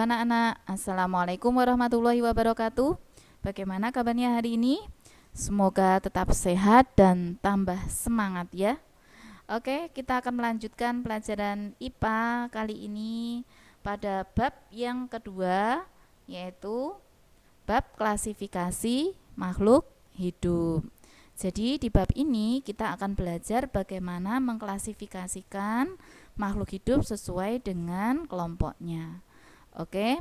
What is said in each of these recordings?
anak-anak, Assalamualaikum warahmatullahi wabarakatuh. Bagaimana kabarnya hari ini? Semoga tetap sehat dan tambah semangat ya. Oke, kita akan melanjutkan pelajaran IPA kali ini pada bab yang kedua, yaitu bab klasifikasi makhluk hidup. Jadi di bab ini kita akan belajar bagaimana mengklasifikasikan makhluk hidup sesuai dengan kelompoknya. Oke,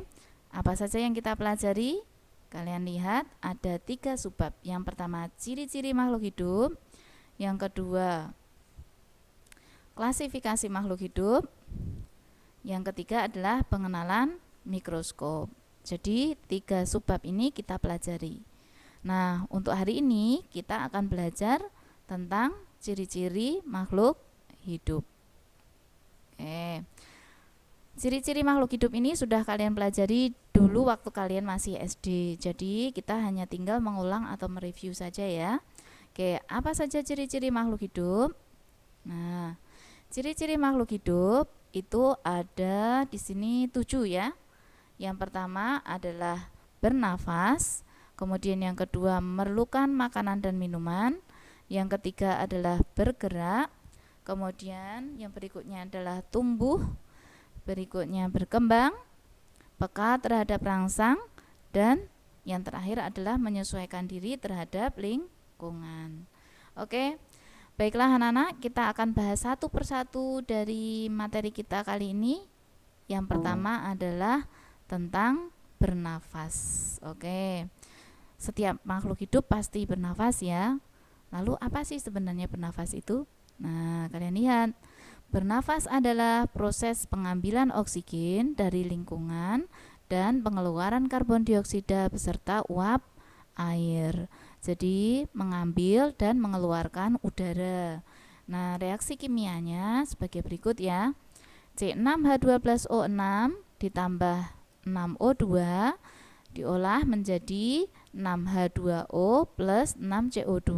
apa saja yang kita pelajari? Kalian lihat ada 3 subbab. Yang pertama ciri-ciri makhluk hidup, yang kedua klasifikasi makhluk hidup, yang ketiga adalah pengenalan mikroskop. Jadi 3 subbab ini kita pelajari. Nah, untuk hari ini kita akan belajar tentang ciri-ciri makhluk hidup. Oke. Ciri-ciri makhluk hidup ini sudah kalian pelajari dulu waktu kalian masih SD. Jadi kita hanya tinggal mengulang atau mereview saja ya. Oke, apa saja ciri-ciri makhluk hidup? Nah, ciri-ciri makhluk hidup itu ada di sini 7 ya. Yang pertama adalah bernafas, kemudian yang kedua memerlukan makanan dan minuman, yang ketiga adalah bergerak, kemudian yang berikutnya adalah tumbuh, berikutnya berkembang, peka terhadap rangsang, dan yang terakhir adalah menyesuaikan diri terhadap lingkungan. Oke, baiklah anak-anak, kita akan bahas satu persatu dari materi kita kali ini. Yang pertama adalah tentang bernafas. Oke, setiap makhluk hidup pasti bernafas ya. Lalu apa sih sebenarnya bernafas itu? Nah, kalian lihat. Bernafas adalah proses pengambilan oksigen dari lingkungan dan pengeluaran karbon dioksida beserta uap air. Jadi mengambil dan mengeluarkan udara. Nah, reaksi kimianya sebagai berikut ya. C6H12O6 ditambah 6O2 diolah menjadi 6H2O plus 6CO2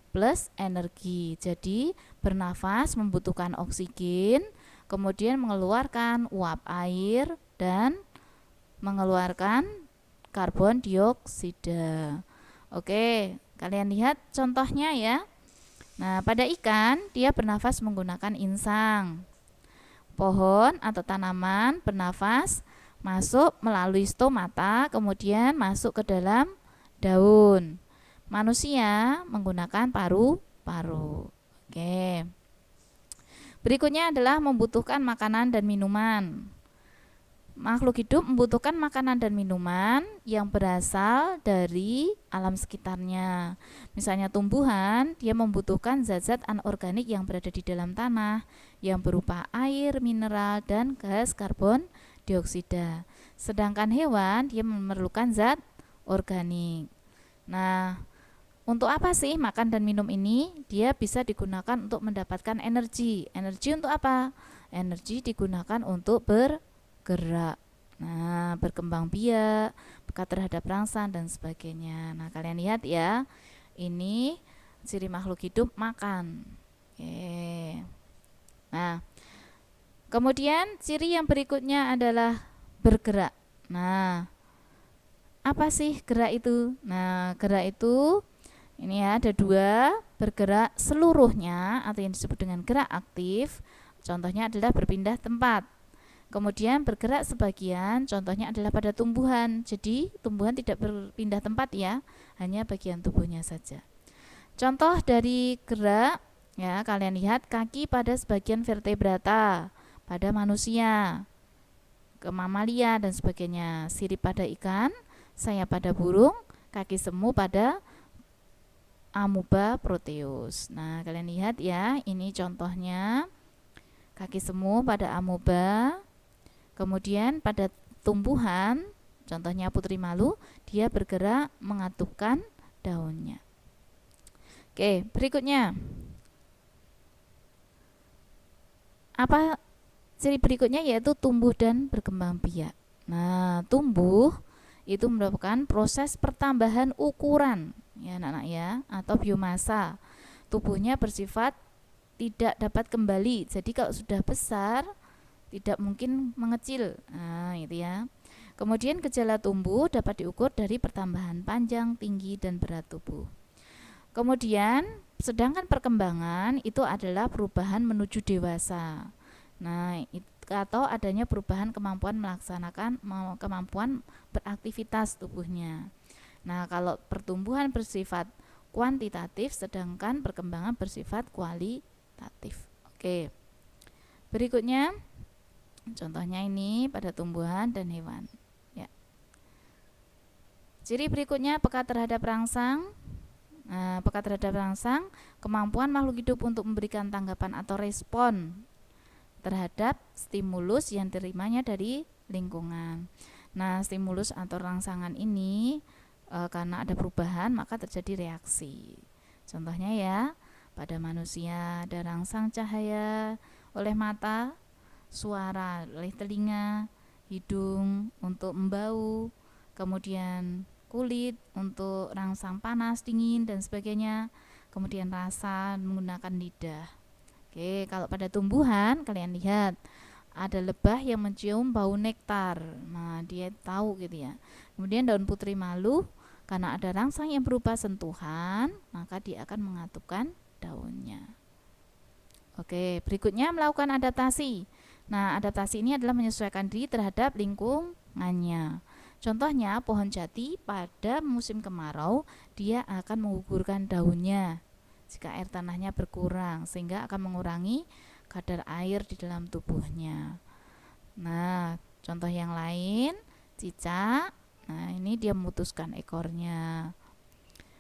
plus energi. Jadi bernafas membutuhkan oksigen, kemudian mengeluarkan uap air dan mengeluarkan karbon dioksida. Oke, kalian lihat contohnya ya. Nah, pada ikan dia bernafas menggunakan insang. Pohon atau tanaman bernafas masuk melalui stomata, kemudian masuk ke dalam daun. Manusia menggunakan paru-paru. Oke. Berikutnya adalah membutuhkan makanan dan minuman. Makhluk hidup membutuhkan makanan dan minuman yang berasal dari alam sekitarnya. Misalnya tumbuhan, dia membutuhkan zat-zat anorganik yang berada di dalam tanah, yang berupa air, mineral, dan gas karbon dioksida. Sedangkan hewan, dia memerlukan zat organik. Nah, untuk apa sih makan dan minum ini? Dia bisa digunakan untuk mendapatkan energi. Energi untuk apa? Energi digunakan untuk bergerak. Nah, berkembang biak, peka terhadap rangsang dan sebagainya. Nah, kalian lihat ya. Ini ciri makhluk hidup makan. Oke. Nah, kemudian ciri yang berikutnya adalah bergerak. Nah, apa sih gerak itu? Nah, gerak itu ini ya, ada 2, bergerak seluruhnya atau yang disebut dengan gerak aktif. Contohnya adalah berpindah tempat. Kemudian bergerak sebagian, contohnya adalah pada tumbuhan. Jadi tumbuhan tidak berpindah tempat ya, hanya bagian tubuhnya saja. Contoh dari gerak ya, kalian lihat kaki pada sebagian vertebrata pada manusia, ke mamalia dan sebagainya. Sirip pada ikan, sayap pada burung, kaki semu pada amuba proteus. Nah, kalian lihat ya, ini contohnya kaki semu pada amuba. Kemudian pada tumbuhan, contohnya putri malu, dia bergerak mengatupkan daunnya. Oke, berikutnya. Apa ciri berikutnya? Yaitu tumbuh dan berkembang biak. Nah, tumbuh itu merupakan proses pertambahan ukuran ya anak-anak ya, atau biomasa. Tubuhnya bersifat tidak dapat kembali. Jadi kalau sudah besar tidak mungkin mengecil. Nah, itu ya. Kemudian gejala tumbuh dapat diukur dari pertambahan panjang, tinggi, dan berat tubuh. Kemudian sedangkan perkembangan itu adalah perubahan menuju dewasa. Nah, atau adanya perubahan kemampuan kemampuan beraktivitas tubuhnya. Nah, kalau pertumbuhan bersifat kuantitatif sedangkan perkembangan bersifat kualitatif. Oke. Berikutnya contohnya ini pada tumbuhan dan hewan. Ya. Ciri berikutnya peka terhadap rangsang. Nah, peka terhadap rangsang, kemampuan makhluk hidup untuk memberikan tanggapan atau respon terhadap stimulus yang terimanya dari lingkungan. Nah, stimulus atau rangsangan ini karena ada perubahan maka terjadi reaksi. Contohnya ya, pada manusia ada rangsang cahaya oleh mata, suara oleh telinga, hidung untuk membau, kemudian kulit untuk rangsang panas, dingin, dan sebagainya. Kemudian rasa menggunakan lidah. Oke, kalau pada tumbuhan kalian lihat ada lebah yang mencium bau nektar. Nah, dia tahu gitu ya. Kemudian daun putri malu karena ada rangsang yang berupa sentuhan, maka dia akan mengatupkan daunnya. Oke, berikutnya melakukan adaptasi. Nah, adaptasi ini adalah menyesuaikan diri terhadap lingkungannya. Contohnya pohon jati pada musim kemarau dia akan menggugurkan daunnya jika air tanahnya berkurang sehingga akan mengurangi kadar air di dalam tubuhnya. Nah, contoh yang lain cicak. Nah, ini dia memutuskan ekornya.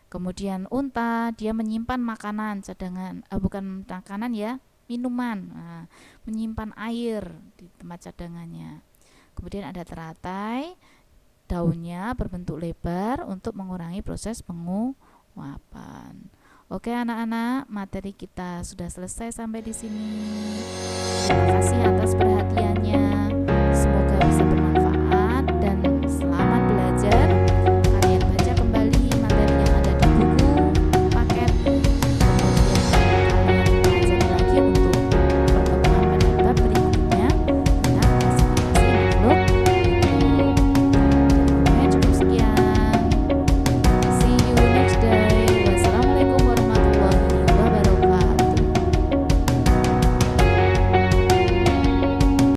Kemudian unta dia menyimpan makanan cadangan, bukan makanan ya, minuman. Nah, menyimpan air di tempat cadangannya. Kemudian ada teratai, daunnya berbentuk lebar untuk mengurangi proses penguapan. Oke anak-anak, materi kita sudah selesai sampai di sini.